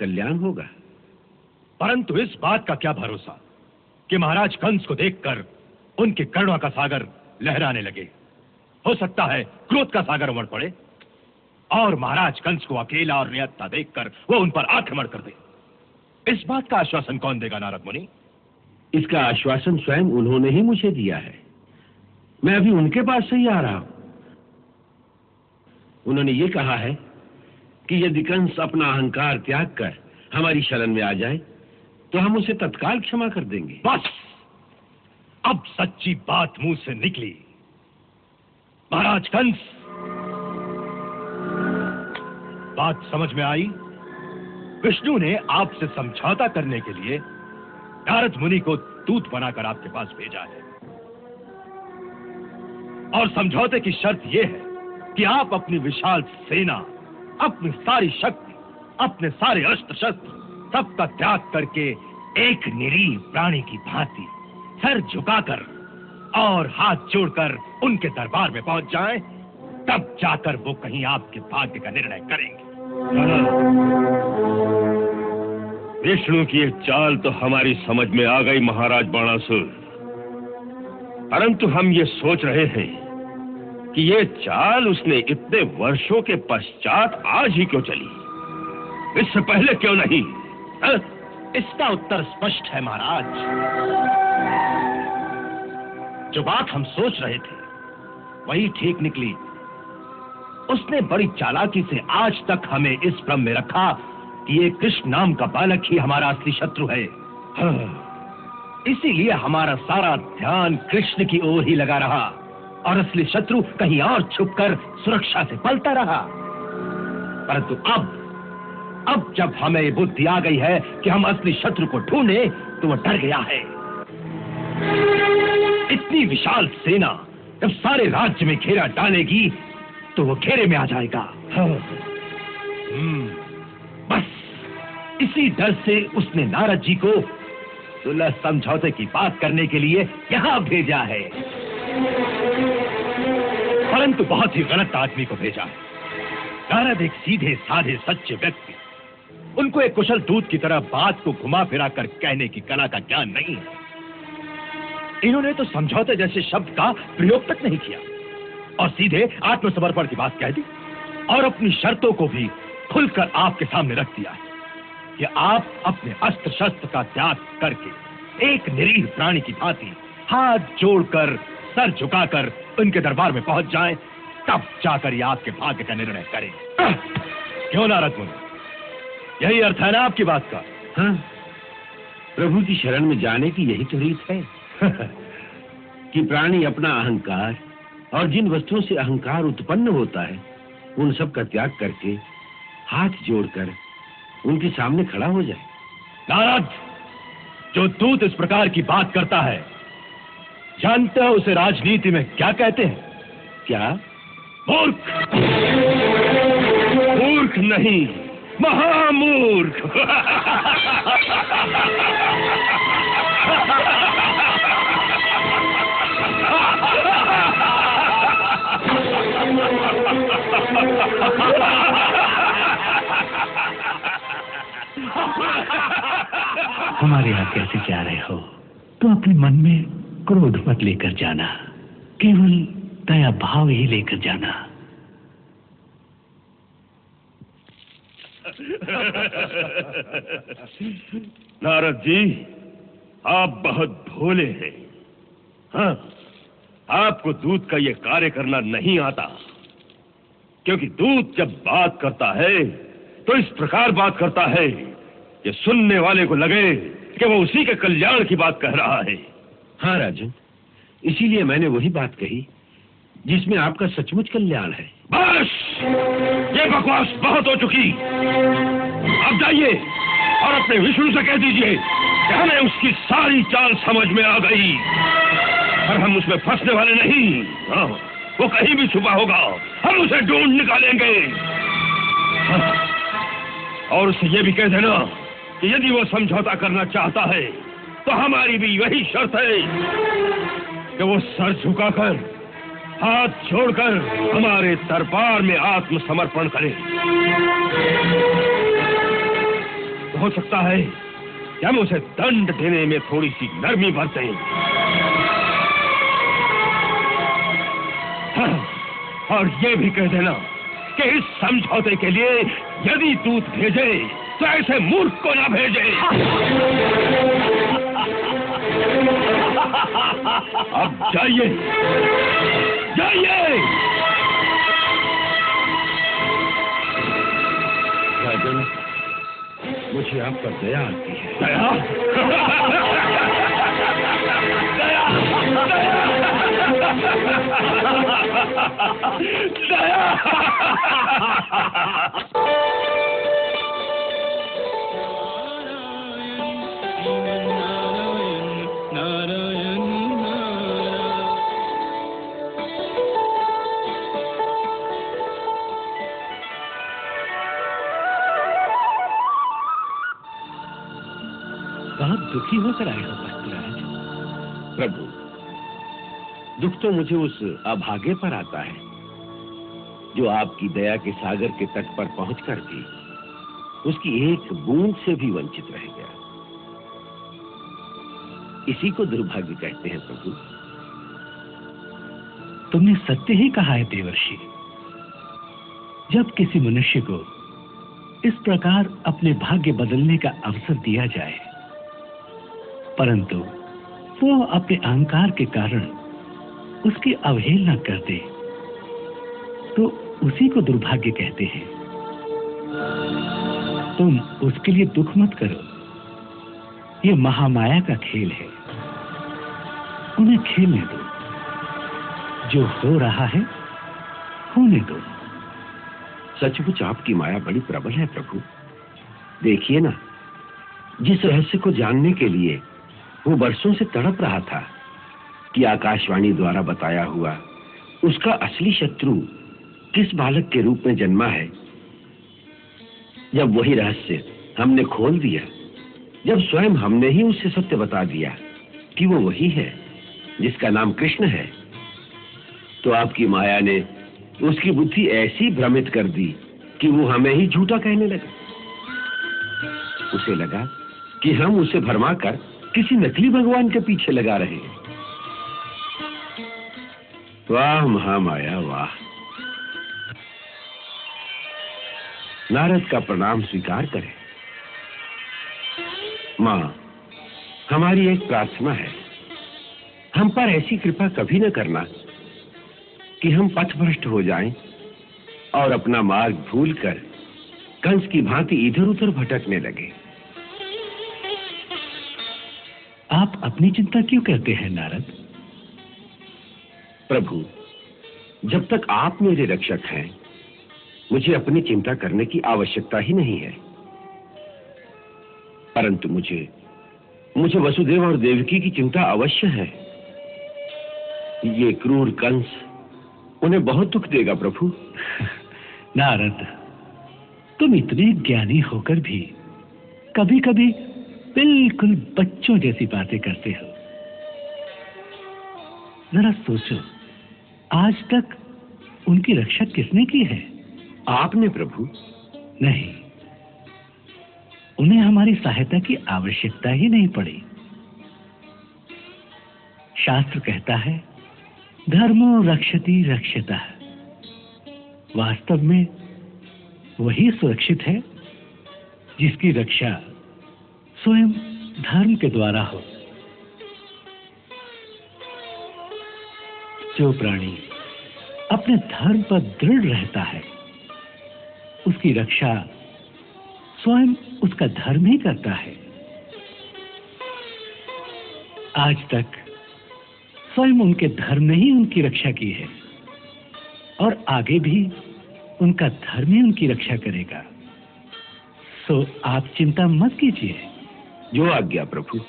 कल्याण होगा। परंतु इस बात का क्या भरोसा कि महाराज कंस को देखकर उनके करुणा का सागर लहराने लगे। हो सकता है क्रोध का सागर उमड़ पड़े और महाराज कंस को अकेला और निहत्था देखकर वो उन पर आक्रमण कर दे। इस बात का आश्वासन कौन देगा नारद मुनि? इसका आश्वासन स्वयं उन्होंने ही मुझे दिया है। मैं अभी उनके पास से ही आ रहा हूं। उन्होंने ये कहा है कि यदि कंस अपना अहंकार त्याग कर हमारी शरण में आ जाए तो हम उसे तत्काल क्षमा कर देंगे। बस अब सच्ची बात मुंह से निकली। महाराज कंस, बात समझ में आई? विष्णु ने आपसे समझौता करने के लिए नारद मुनि को दूत बनाकर आपके पास भेजा है और समझौते की शर्त यह है कि आप अपनी विशाल सेना, अपनी सारी शक्ति, अपने सारे अस्त्र शस्त्र सबका त्याग करके एक निरीह प्राणी की भांति सर झुकाकर और हाथ जोड़कर उनके दरबार में पहुंच जाएं, तब जाकर वो कहीं आपके भाग्य का निर्णय करेंगे। विष्णु की ये चाल तो हमारी समझ में आ गई महाराज बाणासुर, परंतु हम ये सोच रहे हैं कि ये चाल उसने इतने वर्षों के पश्चात आज ही क्यों चली, इससे पहले क्यों नहीं? इसका उत्तर स्पष्ट है महाराज। जो बात हम सोच रहे थे वही ठीक निकली। उसने बड़ी चालाकी से आज तक हमें इस भ्रम में रखा कि ये कृष्ण नाम का बालक ही हमारा असली शत्रु है। इसीलिए हमारा सारा ध्यान कृष्ण की ओर ही लगा रहा और असली शत्रु कहीं और छुपकर सुरक्षा से पलता रहा। परंतु अब जब हमें बुद्धि आ गई है कि हम असली शत्रु को ढूंढे तो वो डर गया है। इतनी विशाल सेना जब सारे राज्य में घेरा डालेगी तो वो घेरे में आ जाएगा। बस इसी डर से उसने नारद जी को सुलह समझौते की बात करने के लिए यहां भेजा है, परंतु बहुत ही गलत आदमी को भेजा है। नारद एक सीधे साधे सच्चे व्यक्ति, उनको एक कुशल दूत की तरह बात को घुमा फिरा कर कहने की कला का ज्ञान नहीं है। इन्होंने तो समझौते जैसे शब्द का प्रयोग तक नहीं किया और सीधे आत्मसमर्पण की बात कह दी और अपनी शर्तों को भी खुलकर आपके सामने रख दिया है कि आप अपने अस्त्र शस्त्र का त्याग करके एक निरीह प्राणी की भांति हाथ जोड़कर सर झुकाकर उनके दरबार में पहुंच जाएं, तब जाकर ये आपके भाग्य का निर्णय करें। क्यों नारद मुनि, यही अर्थ है ना आपकी बात का? हाँ, प्रभु की शरण में जाने की यही तो रीत है कि प्राणी अपना अहंकार और जिन वस्तुओं से अहंकार उत्पन्न होता है उन सब का त्याग करके हाथ जोड़कर उनके सामने खड़ा हो जाए। नारद, जो दूत इस प्रकार की बात करता है, जानते हो उसे राजनीति में क्या कहते हैं? क्या? मूर्ख। मूर्ख नहीं, महामूर्ख। हमारे यहाँ कैसे जा रहे हो तो अपने मन में क्रोध मत लेकर जाना, केवल दया भाव ही लेकर जाना। नारद जी, आप बहुत भोले हैं। हाँ, आपको दूत का ये कार्य करना नहीं आता, क्योंकि दूत जब बात करता है तो इस प्रकार बात करता है कि सुनने वाले को लगे कि वो उसी के कल्याण की बात कह रहा है। हाँ राजन, इसीलिए मैंने वही बात कही जिसमें आपका सचमुच कल्याण है। बस, ये बकवास बहुत हो चुकी। अब जाइए और अपने विष्णु से कह दीजिए कि हमें उसकी सारी चाल समझ में आ गई और हम उसमें फंसने वाले नहीं। हाँ, वो कहीं भी छुपा होगा, हम उसे ढूंढ निकालेंगे। हाँ, और उसे ये भी कह देना कि यदि वो समझौता करना चाहता है तो हमारी भी वही शर्त है कि वो सर झुकाकर हाथ छोड़कर हमारे दरबार में आत्मसमर्पण करे। हो सकता है कि हम उसे दंड देने में थोड़ी सी नरमी बरतें। हाँ, और ये भी कह देना कि इस समझौते के लिए यदि दूत भेजे तो ऐसे मूर्ख को ना भेजे। अब जाइए, जाइए। राजन, मुझे आप पर दया आती है। दया? दया? बहुत दुखी होकर आए हो भक्तराज। प्रभु, दुख तो मुझे उस अभागे पर आता है जो आपकी दया के सागर के तट पर पहुंचकर भी उसकी एक बूंद से भी वंचित रह गया। इसी को दुर्भाग्य कहते हैं प्रभु। तुमने सत्य ही कहा है देवर्षि। जब किसी मनुष्य को इस प्रकार अपने भाग्य बदलने का अवसर दिया जाए, परंतु वो अपने अहंकार के कारण उसकी अवहेलना कर दे, तो उसी को दुर्भाग्य कहते हैं। तुम उसके लिए दुख मत करो। ये महामाया का खेल है, उन्हें खेलने दो। जो हो रहा है होने दो। सचमुच आपकी माया बड़ी प्रबल है प्रभु। देखिए ना, जिस रहस्य को जानने के लिए वो वर्षों से तड़प रहा था कि आकाशवाणी द्वारा बताया हुआ उसका असली शत्रु किस बालक के रूप में जन्मा है, जब वही रहस्य हमने खोल दिया, जब स्वयं हमने ही उससे सत्य बता दिया कि वो वही है जिसका नाम कृष्ण है, तो आपकी माया ने उसकी बुद्धि ऐसी भ्रमित कर दी कि वो हमें ही झूठा कहने लगा। उसे लगा कि हम उसे भरमाकर किसी नकली भगवान के पीछे लगा रहे हैं। वाह महामाया वाह। नारद का प्रणाम स्वीकार करें। मां, हमारी एक प्रार्थना है, हम पर ऐसी कृपा कभी न करना कि हम पथभ्रष्ट हो जाएं और अपना मार्ग भूलकर कंस की भांति इधर उधर भटकने लगे। आप अपनी चिंता क्यों करते हैं नारद? प्रभु, जब तक आप मेरे रक्षक हैं, मुझे अपनी चिंता करने की आवश्यकता ही नहीं है। परंतु मुझे वसुदेव और देवकी की चिंता अवश्य है। ये क्रूर कंस उन्हें बहुत दुख देगा प्रभु। नारद, तुम इतने ज्ञानी होकर भी कभी कभी बिल्कुल बच्चों जैसी बातें करते हो। जरा सोचो, आज तक उनकी रक्षा किसने की है? आपने प्रभु। नहीं, उन्हें हमारी सहायता की आवश्यकता ही नहीं पड़ी। शास्त्र कहता है, धर्मो रक्षति रक्षितः। वास्तव में वही सुरक्षित है जिसकी रक्षा स्वयं धर्म के द्वारा हो। जो प्राणी अपने धर्म पर दृढ़ रहता है, उसकी रक्षा स्वयं उसका धर्म ही करता है। आज तक स्वयं उनके धर्म ने ही उनकी रक्षा की है और आगे भी उनका धर्म ही उनकी रक्षा करेगा। सो आप चिंता मत कीजिए। जो आज्ञा प्रभु।